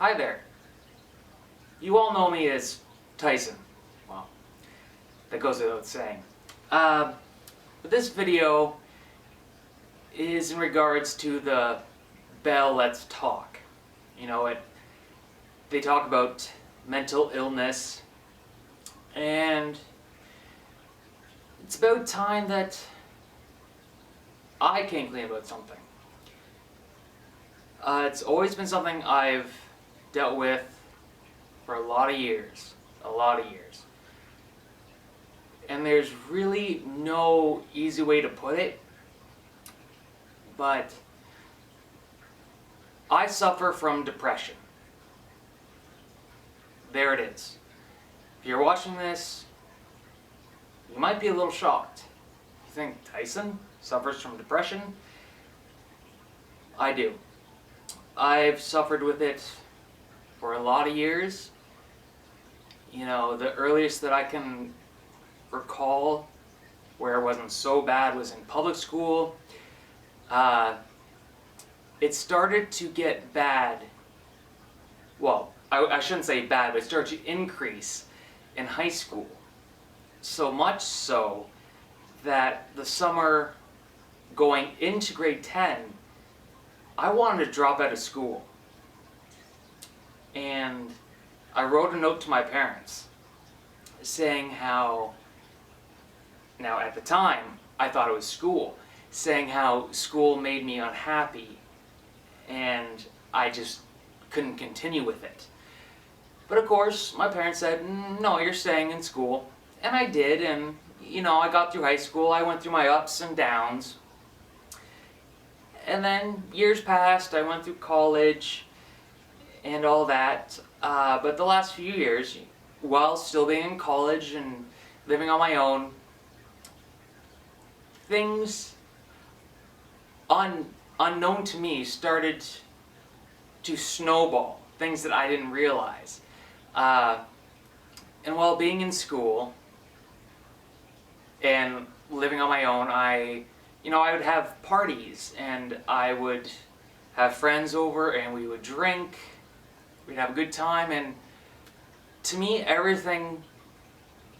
Hi there. You all know me as Tyson. Well, that goes without saying. But this video is in regards to the Bell Let's Talk. They talk about mental illness, and it's about time that I came clean about something. It's always been something I've dealt with for a lot of years. And there's really no easy way to put it, but I suffer from depression. There it is. If you're watching this, you might be a little shocked. You think Tyson suffers from depression? I do. I've suffered with it for a lot of years. The earliest that I can recall where it wasn't so bad was in public school. It started to get bad. Well, I shouldn't say bad, but it started to increase in high school. So much so that the summer going into grade 10, I wanted to drop out of school. And I wrote a note to my parents saying how, now at the time, I thought it was school, saying how school made me unhappy and I just couldn't continue with it. But of course, my parents said, no, you're staying in school. And I did, and I got through high school, I went through my ups and downs. And then years passed, I went through college and all that. But the last few years, while still being in college and living on my own, things unknown to me started to snowball, things that I didn't realize. And while being in school and living on my own, I would have parties and I would have friends over and we would drink, we'd have a good time, and to me everything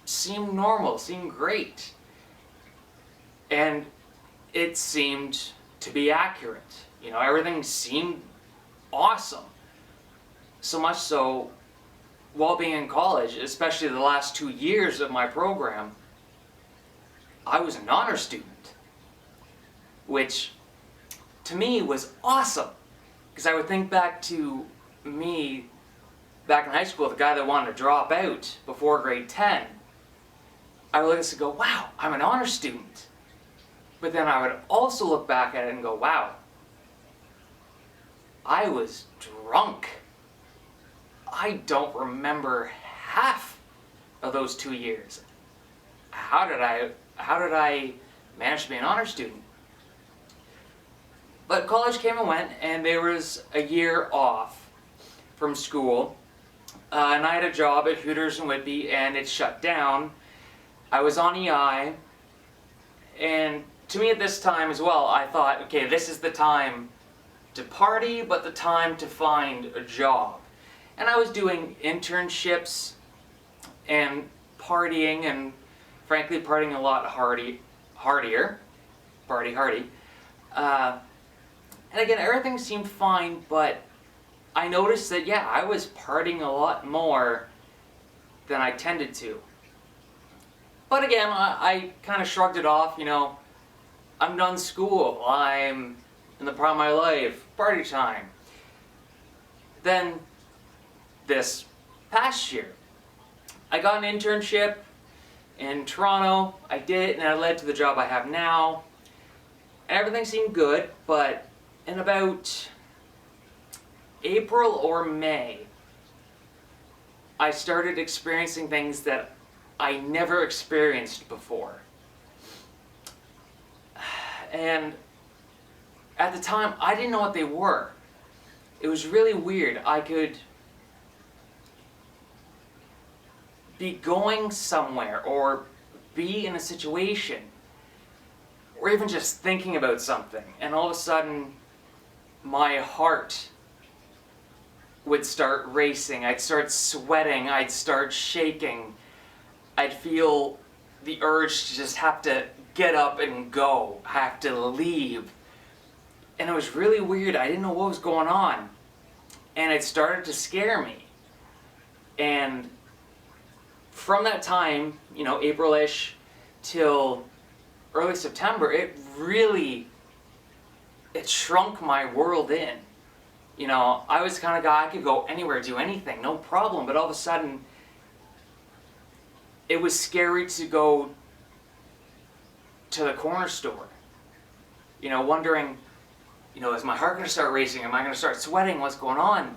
seemed normal, seemed great. And it seemed to be accurate. Everything seemed awesome. So much so, while being in college, especially the last 2 years of my program, I was an honor student, which to me was awesome. Because I would think back to me back in high school, the guy that wanted to drop out before grade 10. I would look at this and go, wow, I'm an honor student. But then I would also look back at it and go, wow, I was drunk. I don't remember half of those 2 years. How did I manage to be an honor student? But college came and went, and there was a year off from school, and I had a job at Hooters and Whitby, and it shut down. I was on EI, and to me at this time as well, I thought, okay, this is the time to party, but the time to find a job. And I was doing internships and partying, and frankly partying a lot hardier. And again, everything seemed fine, but I noticed that, yeah, I was partying a lot more than I tended to. But again, I kind of shrugged it off, I'm done school, I'm in the prime of my life, party time. Then, this past year, I got an internship in Toronto, I did it, and it led to the job I have now. And everything seemed good, but in about April or May, I started experiencing things that I never experienced before. And at the time, I didn't know what they were. It was really weird. I could be going somewhere or be in a situation or even just thinking about something, and all of a sudden my heart would start racing. I'd start sweating. I'd start shaking. I'd feel the urge to just have to get up and go, have to leave. And it was really weird. I didn't know what was going on. And it started to scare me. And from that time, you know, April-ish till early September, it shrunk my world in. You know, I was the kind of guy, I could go anywhere, do anything, no problem. But all of a sudden, it was scary to go to the corner store. You know, wondering, you know, is my heart going to start racing? Am I going to start sweating? What's going on?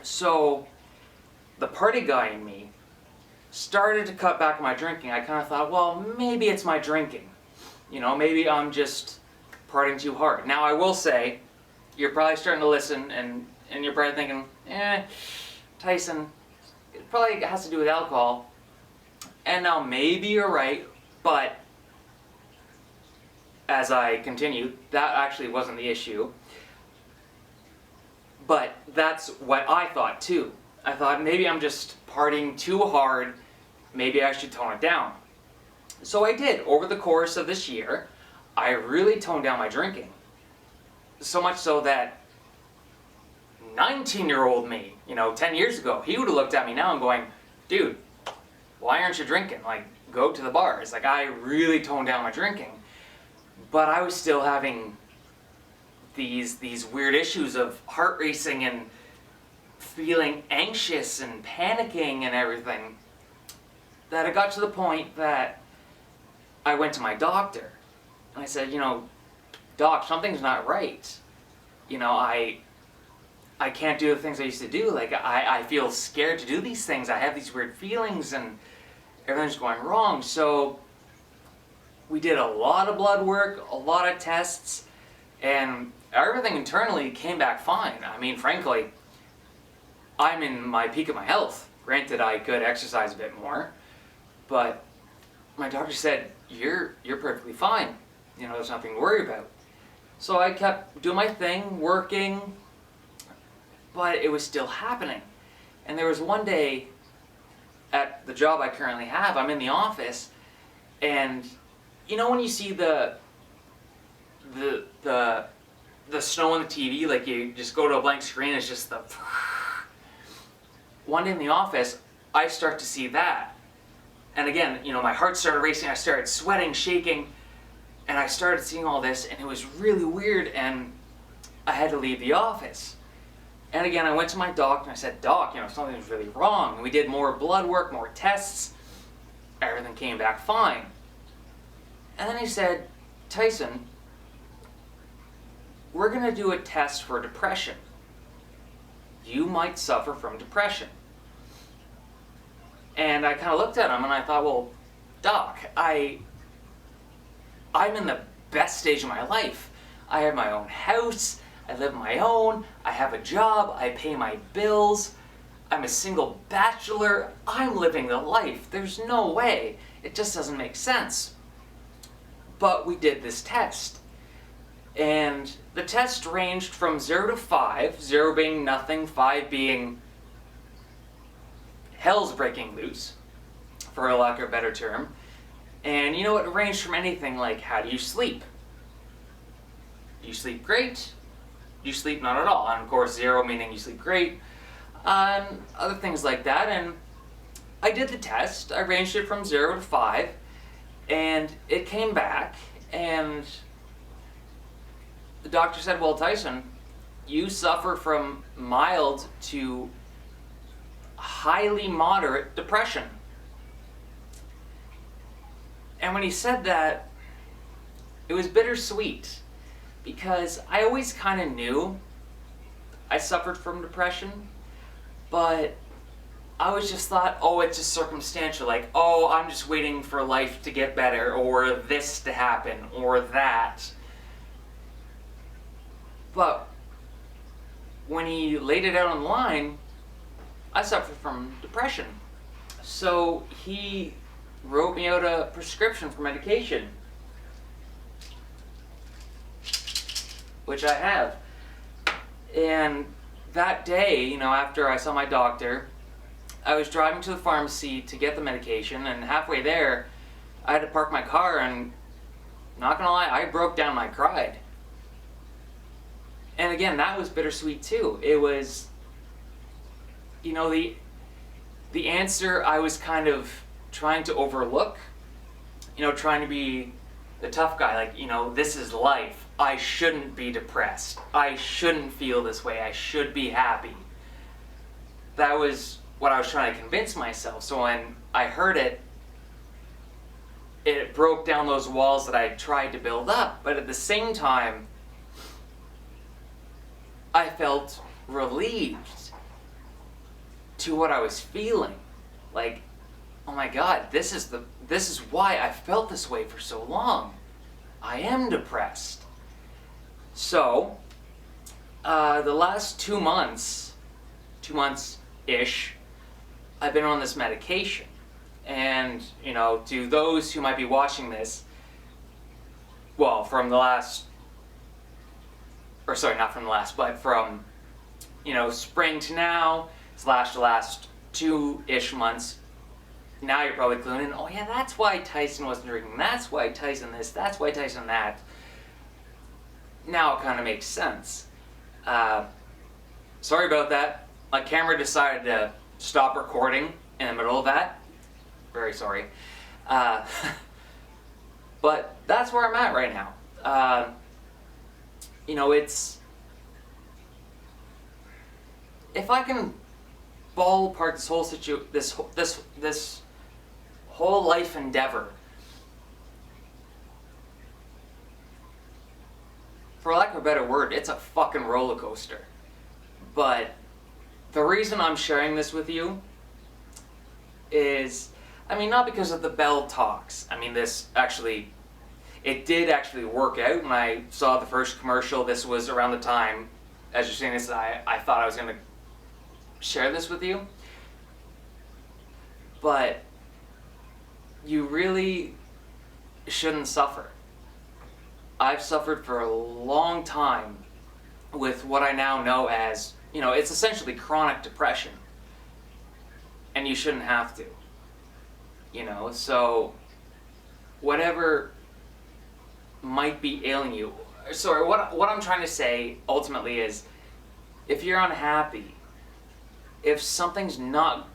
So the party guy in me started to cut back my drinking. I kind of thought, well, maybe it's my drinking. You know, maybe I'm just partying too hard. Now, I will say, you're probably starting to listen, and you're probably thinking, Tyson, it probably has to do with alcohol. And now, maybe you're right, but as I continued, that actually wasn't the issue. But that's what I thought too. I thought maybe I'm just partying too hard, maybe I should tone it down. So I did. Over the course of this year, I really toned down my drinking. So much so that 19-year-old me, you know, 10 years ago, he would have looked at me now and going, dude, why aren't you drinking? Like, go to the bars. Like, I really toned down my drinking. But I was still having these weird issues of heart racing and feeling anxious and panicking and everything, that it got to the point that I went to my doctor. And I said, you know, Doc, something's not right. You know, I can't do the things I used to do. Like, I feel scared to do these things. I have these weird feelings and everything's going wrong. So we did a lot of blood work, a lot of tests, and everything internally came back fine. I mean, frankly, I'm in my peak of my health. Granted, I could exercise a bit more, but my doctor said, you're perfectly fine. You know, there's nothing to worry about. So I kept doing my thing, working, but it was still happening. And there was one day at the job I currently have, I'm in the office, and you know when you see the snow on the TV, like you just go to a blank screen, it's just the... One day in the office, I start to see that. And again, you know, my heart started racing, I started sweating, shaking, and I started seeing all this, and it was really weird, and I had to leave the office. And again, I went to my doctor, and I said, Doc, you know, something's really wrong. And we did more blood work, more tests. Everything came back fine. And then he said, Tyson, we're going to do a test for depression. You might suffer from depression. And I kind of looked at him and I thought, well, Doc, I'm in the best stage of my life. I have my own house, I live on my own, I have a job, I pay my bills, I'm a single bachelor, I'm living the life. There's no way. It just doesn't make sense. But we did this test. And the test ranged from 0 to 5, 0 being nothing, 5 being hell's breaking loose, for a lack of a better term. And you know, it ranged from anything like, how do you sleep? Do you sleep great? Do you sleep not at all? And of course, 0 meaning you sleep great, and other things like that. And I did the test. I ranged it from 0 to 5, and it came back, and the doctor said, well, Tyson, you suffer from mild to highly moderate depression. And when he said that, it was bittersweet, because I always kind of knew I suffered from depression, but I always just thought, oh, it's just circumstantial, like, oh, I'm just waiting for life to get better, or this to happen, or that. But when he laid it out on the line, I suffer from depression. So he wrote me out a prescription for medication, which I have. And that day, after I saw my doctor, I was driving to the pharmacy to get the medication, and halfway there, I had to park my car, and not gonna lie, I broke down and I cried. And again, that was bittersweet too. It was, the answer I was kind of trying to overlook, trying to be the tough guy, like, this is life. I shouldn't be depressed. I shouldn't feel this way. I should be happy. That was what I was trying to convince myself. So when I heard it, it broke down those walls that I tried to build up. But at the same time, I felt relieved to what I was feeling. Like, oh my God, this is why I felt this way for so long. I am depressed. So, the last 2 months, 2 months-ish, I've been on this medication. And, to those who might be watching this, well, from the last, or sorry, not from the last, but from, spring to now, / the last 2-ish months, now you're probably cluing in, oh yeah, that's why Tyson wasn't drinking, that's why Tyson this, that's why Tyson that. Now it kind of makes sense. Sorry about that. My camera decided to stop recording in the middle of that. Very sorry. But that's where I'm at right now. It's... If I can ball apart this whole this whole life endeavor, for lack of a better word, it's a fucking roller coaster. But the reason I'm sharing this with you is, not because of the Bell talks. This actually, it did actually work out. When I saw the first commercial, this was around the time, as you're seeing this, I thought I was going to share this with you. But you really shouldn't suffer. I've suffered for a long time with what I now know as, it's essentially chronic depression. And you shouldn't have to. So whatever might be ailing you, sorry, what I'm trying to say ultimately is, if you're unhappy, if something's not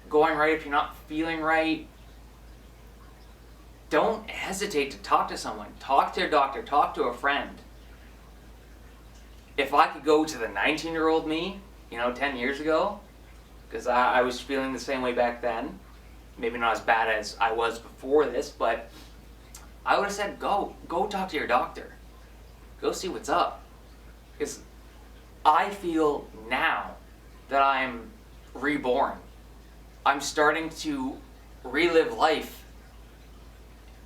going right, if you're not feeling right, don't hesitate to talk to someone. Talk to your doctor, talk to a friend. If I could go to the 19-year-old me, 10 years ago, because I was feeling the same way back then, maybe not as bad as I was before this, but I would have said, go talk to your doctor. Go see what's up. Because I feel now that I'm reborn. I'm starting to relive life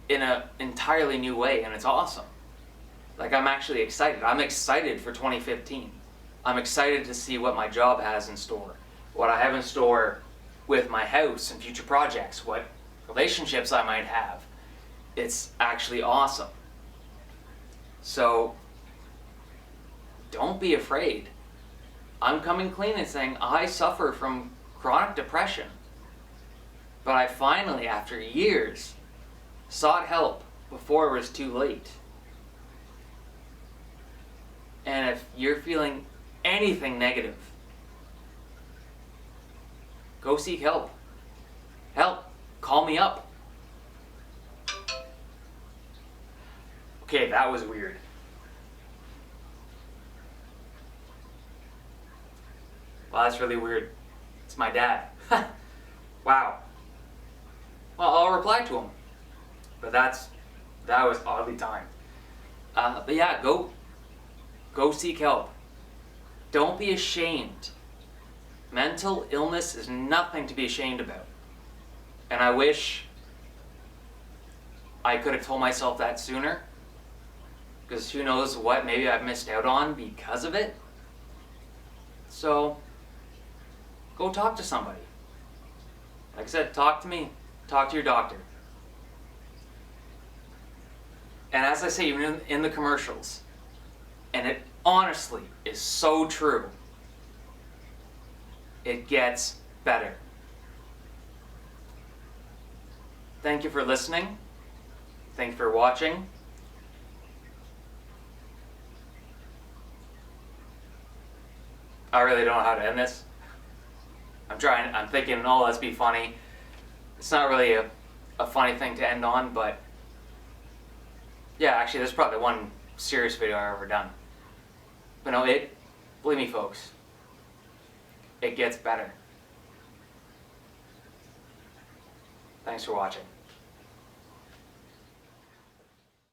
in an entirely new way, and it's awesome. Like, I'm actually excited. I'm excited for 2015. I'm excited to see what my job has in store, what I have in store with my house and future projects, what relationships I might have. It's actually awesome. So, don't be afraid. I'm coming clean and saying I suffer from chronic depression. But I finally, after years, sought help before it was too late. And if you're feeling anything negative, go seek help. Help. Call me up. Okay, that was weird. Well, that's really weird. It's my dad. Wow. Well, I'll reply to him. But that was oddly timed. But yeah, go seek help. Don't be ashamed. Mental illness is nothing to be ashamed about. And I wish I could have told myself that sooner. Because who knows what maybe I've missed out on because of it. So, go talk to somebody. Like I said, talk to me. Talk to your doctor. And as I say, even in the commercials, and it honestly is so true, It gets better. Thank you for listening. Thank you for watching. I really don't know how to end this. I'm thinking, oh, let's be funny. It's not really a funny thing to end on, but yeah, actually, this is probably the one serious video I've ever done. But no, believe me, folks, it gets better. Thanks for watching.